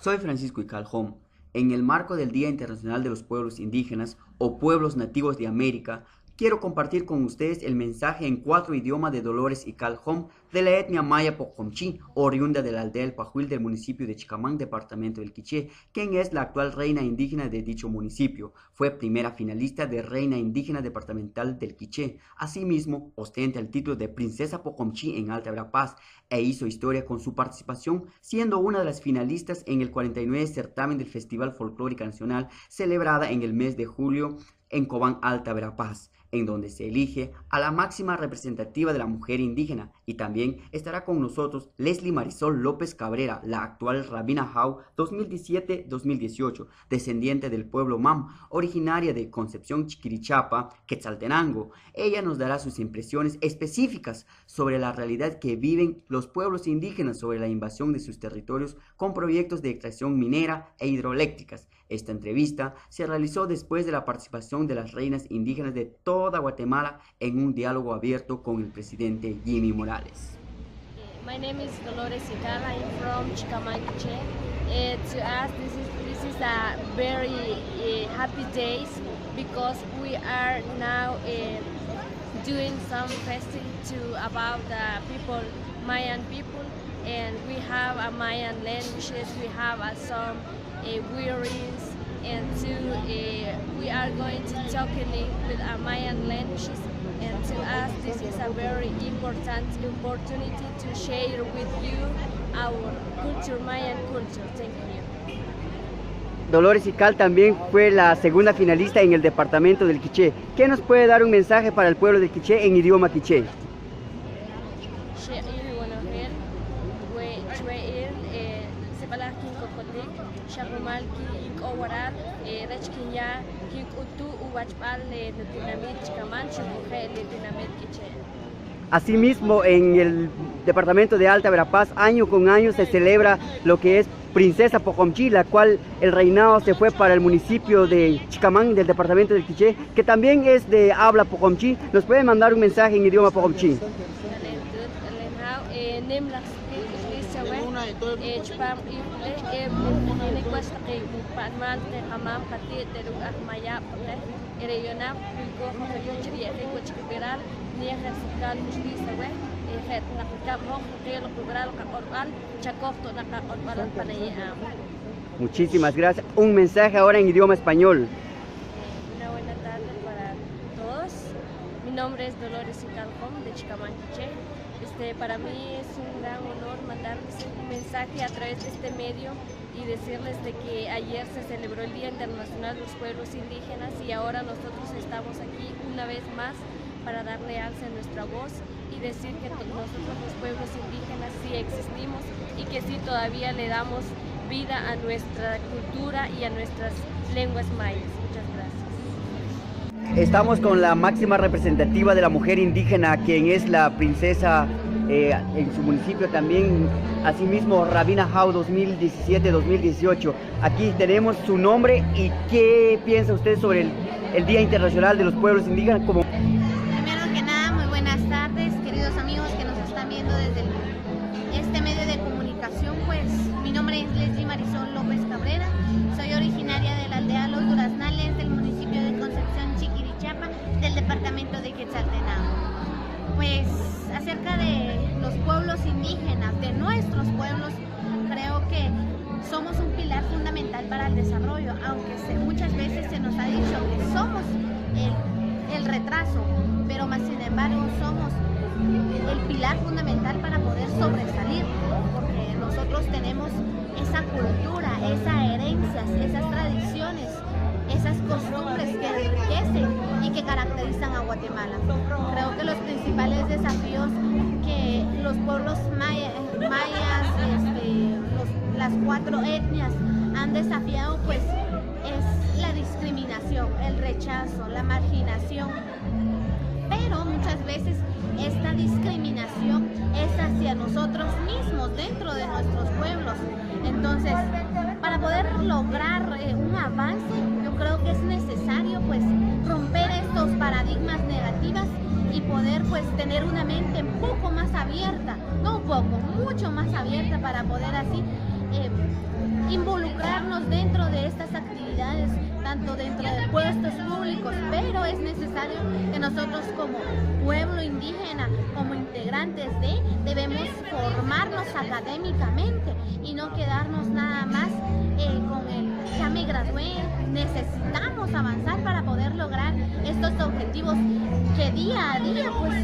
Soy Francisco Icaljón. En el marco del Día Internacional de los Pueblos Indígenas o Pueblos Nativos de América, quiero compartir con ustedes el mensaje en 4 idiomas de Dolores Icaljón de la etnia maya Pocomchi, oriunda de la aldea El Pajuil del municipio de Chicamán, departamento del Quiché, quien es la actual reina indígena de dicho municipio. Fue primera finalista de Reina Indígena Departamental del Quiché. Asimismo, ostenta el título de Princesa Pocomchi en Alta Verapaz e hizo historia con su participación, siendo una de las finalistas en el 49 certamen del Festival Folclórica Nacional, celebrada en el mes de julio en Cobán, Alta Verapaz, en donde se elige a la máxima representativa de la mujer indígena. Y también estará con nosotros Leslie Marisol López Cabrera, la actual Rabina Jau 2017-2018, descendiente del pueblo Mam, originaria de Concepción Chiquirichapa, Quetzaltenango. Ella nos dará sus impresiones específicas sobre la realidad que viven los pueblos indígenas sobre la invasión de sus territorios con proyectos de extracción minera e hidroeléctricas. Esta entrevista se realizó después de la participación de las reinas indígenas de toda Guatemala en un diálogo abierto con el presidente Jimmy Morales. My name is Dolores Icala. I'm from Chicamán, Quiché. To us, this is a very happy days because we are now doing some festival about the people, Mayan people, and we have a Mayan languages. We have some wearings, and we are going to talking with our Mayan languages, and to us this is a very important opportunity to share with you our culture, Mayan culture. Thank you. Dolores Ical también fue la segunda finalista en el departamento del Quiché. ¿Qué nos puede dar un mensaje para el pueblo del Quiché en idioma quiché? Asimismo, en el departamento de Alta Verapaz, año con año se celebra lo que es Princesa Pocomchi, la cual el reinado se fue para el municipio de Chicamán, del departamento del Quiché, que también es de habla Pocomchi. ¿Nos pueden mandar un mensaje en idioma Pocomchi? Muchísimas gracias. Un mensaje ahora en idioma español. Una buena tarde para todos. Mi nombre es Dolores Icaljón de Chicamán, Quiché. Para mí es un gran honor mandarles un mensaje a través de este medio y decirles de que ayer se celebró el Día Internacional de los Pueblos Indígenas y ahora nosotros estamos aquí una vez más para darle alce a nuestra voz y decir que nosotros los pueblos indígenas sí existimos y que sí todavía le damos vida a nuestra cultura y a nuestras lenguas mayas. Muchas gracias. Estamos con la máxima representativa de la mujer indígena, quien es la princesa en su municipio también, asimismo Rabina Jau 2017-2018. Aquí tenemos su nombre y qué piensa usted sobre el Día Internacional de los Pueblos Indígenas. Primero que nada, muy buenas tardes, queridos amigos que nos están viendo desde este medio de comunicación. Pues mi nombre es Leslie Marisol López Cabrera, soy originaria de la aldea Los Duraznales del municipio de Concepción Chiquirichapa del departamento de Quetzaltenango. Pues acerca de los pueblos indígenas, de nuestros pueblos, creo que somos un pilar fundamental para el desarrollo, aunque muchas veces se nos ha dicho que somos el retraso, pero más sin embargo somos el pilar fundamental para poder sobresalir, porque nosotros tenemos esa cultura, esas herencias, esas tradiciones, esas costumbres que enriquecen y que caracterizan a Guatemala. Creo que los principales desafíos que los pueblos mayas, las 4 etnias han desafiado, pues es la discriminación, el rechazo, la marginación. Pero muchas veces esta discriminación es hacia nosotros mismos dentro de nuestros pueblos. Entonces, para poder lograr un avance, yo creo que es necesario pues romper estos paradigmas negativos y poder pues tener una mente un poco más abierta, no un poco, mucho más abierta, para poder así tanto dentro de puestos públicos, pero es necesario que nosotros como pueblo indígena, como integrantes debemos formarnos académicamente y no quedarnos nada más con el ya me gradué. Necesitamos avanzar para poder lograr estos objetivos que día a día pues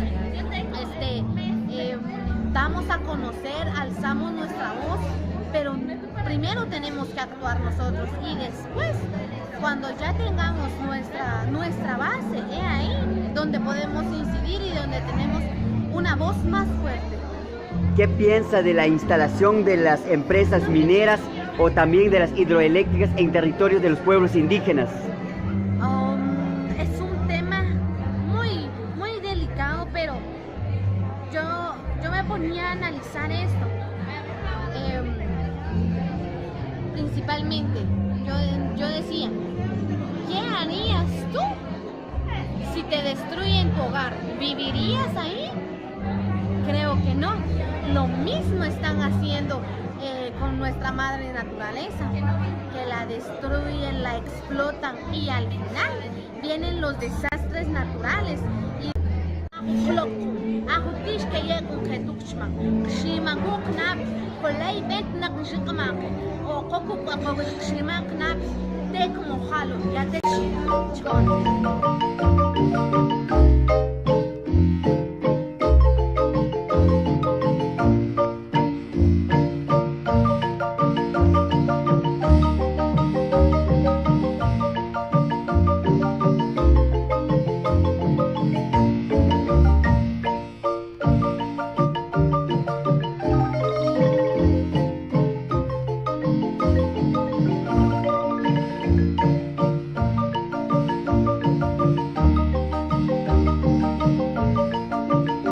damos a conocer, alzamos nuestra voz, pero primero tenemos que actuar nosotros y después, cuando ya tengamos nuestra base, es ahí donde podemos incidir y donde tenemos una voz más fuerte. ¿Qué piensa de la instalación de las empresas mineras o también de las hidroeléctricas en territorios de los pueblos indígenas? Es un tema muy, muy delicado, pero yo me ponía a analizar esto. Principalmente, yo decía, ¿qué harías tú si te destruyen tu hogar? ¿Vivirías ahí? Creo que no. Lo mismo están haciendo con nuestra madre naturaleza, que la destruyen, la explotan y al final vienen los desastres naturales. Y